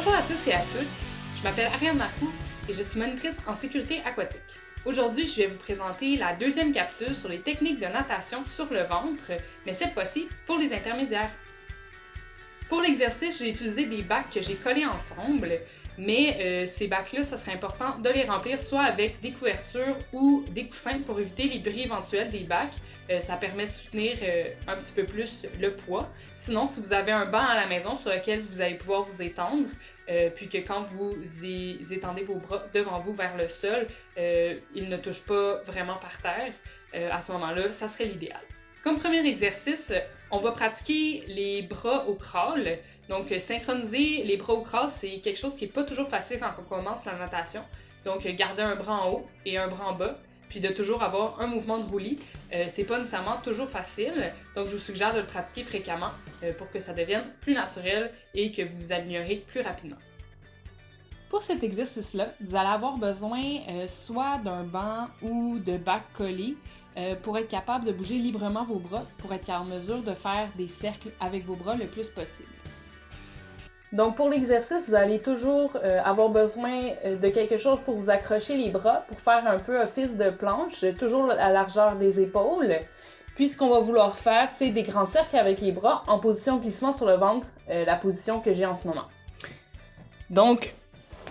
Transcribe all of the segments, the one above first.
Bonjour à tous et à toutes, je m'appelle Ariane Marcoux et je suis monitrice en sécurité aquatique. Aujourd'hui, je vais vous présenter la deuxième capsule sur les techniques de natation sur le ventre, mais cette fois-ci pour les intermédiaires. Pour l'exercice, j'ai utilisé des bacs que j'ai collés ensemble, mais ces bacs-là, ça serait important de les remplir soit avec des couvertures ou des coussins pour éviter les bris éventuels des bacs. Ça permet de soutenir un petit peu plus le poids. Sinon, si vous avez un banc à la maison sur lequel vous allez pouvoir vous étendre, puis que quand vous étendez vos bras devant vous vers le sol, ils ne touchent pas vraiment par terre, à ce moment-là, ça serait l'idéal. Comme premier exercice, on va pratiquer les bras au crawl. Donc, synchroniser les bras au crawl, c'est quelque chose qui n'est pas toujours facile quand on commence la natation. Donc, garder un bras en haut et un bras en bas, puis de toujours avoir un mouvement de roulis. C'est pas nécessairement toujours facile, donc je vous suggère de le pratiquer fréquemment pour que ça devienne plus naturel et que vous vous améliorez plus rapidement. Pour cet exercice-là, vous allez avoir besoin soit d'un banc ou de bacs collés pour être capable de bouger librement vos bras, pour être en mesure de faire des cercles avec vos bras le plus possible. Donc pour l'exercice, vous allez toujours avoir besoin de quelque chose pour vous accrocher les bras, pour faire un peu office de planche, toujours à la largeur des épaules. Puis ce qu'on va vouloir faire, c'est des grands cercles avec les bras en position glissement sur le ventre, la position que j'ai en ce moment. Donc,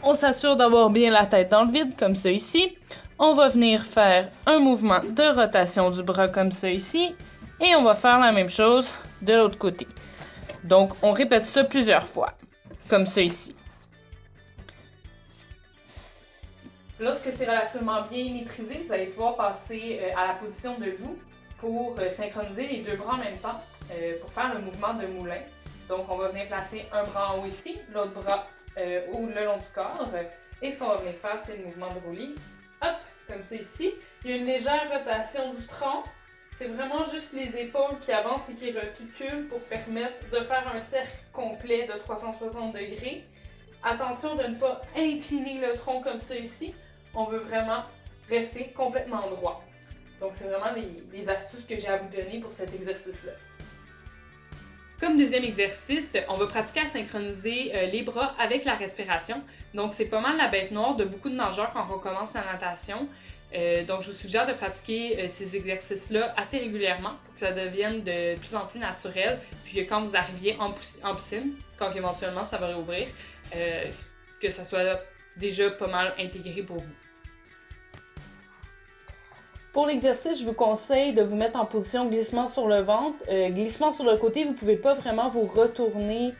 on s'assure d'avoir bien la tête dans le vide, comme ça ici. On va venir faire un mouvement de rotation du bras comme ça ici. Et on va faire la même chose de l'autre côté. Donc, on répète ça plusieurs fois, comme ça ici. Lorsque c'est relativement bien maîtrisé, vous allez pouvoir passer à la position debout pour synchroniser les deux bras en même temps, pour faire le mouvement de moulin. Donc, on va venir placer un bras en haut ici, l'autre bras le long du corps. Et ce qu'on va venir faire, c'est le mouvement de roulis. Hop, comme ça ici. Il y a une légère rotation du tronc. C'est vraiment juste les épaules qui avancent et qui reculent pour permettre de faire un cercle complet de 360 degrés. Attention de ne pas incliner le tronc comme ça ici. On veut vraiment rester complètement droit. Donc, c'est vraiment les astuces que j'ai à vous donner pour cet exercice-là. Comme deuxième exercice, on va pratiquer à synchroniser les bras avec la respiration. Donc, c'est pas mal la bête noire de beaucoup de nageurs quand on commence la natation. Donc, je vous suggère de pratiquer ces exercices-là assez régulièrement pour que ça devienne de plus en plus naturel. Puis que quand vous arriviez en piscine, quand éventuellement ça va réouvrir, que ça soit déjà pas mal intégré pour vous. Pour l'exercice, je vous conseille de vous mettre en position glissement sur le ventre. Glissement sur le côté, vous ne pouvez pas vraiment vous retourner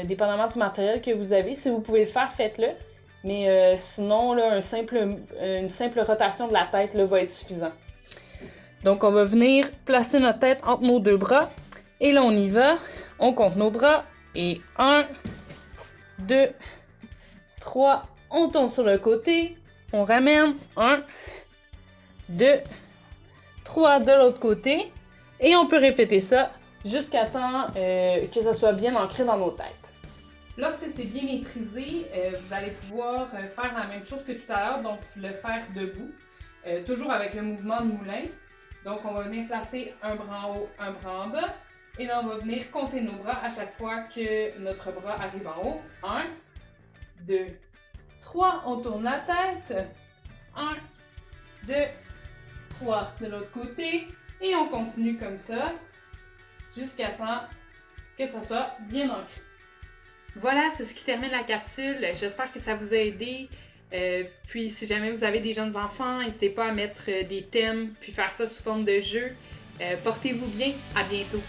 dépendamment du matériel que vous avez. Si vous pouvez le faire, faites-le. Mais sinon, là, une simple rotation de la tête là, va être suffisant. Donc, on va venir placer notre tête entre nos deux bras. Et là, on y va. On compte nos bras. Et 1, 2, 3. On tourne sur le côté. On ramène. 1, 2, 3 de l'autre côté. Et on peut répéter ça jusqu'à temps que ça soit bien ancré dans nos têtes. Lorsque c'est bien maîtrisé, vous allez pouvoir faire la même chose que tout à l'heure, donc le faire debout, toujours avec le mouvement de moulin. Donc on va venir placer un bras en haut, un bras en bas. Et là, on va venir compter nos bras à chaque fois que notre bras arrive en haut. 1, 2, 3. On tourne la tête. 1, 2, 3 de l'autre côté. Et on continue comme ça jusqu'à temps que ça soit bien ancré. Voilà, c'est ce qui termine la capsule. J'espère que ça vous a aidé. Puis si jamais vous avez des jeunes enfants, n'hésitez pas à mettre des thèmes puis faire ça sous forme de jeu. Portez-vous bien. À bientôt.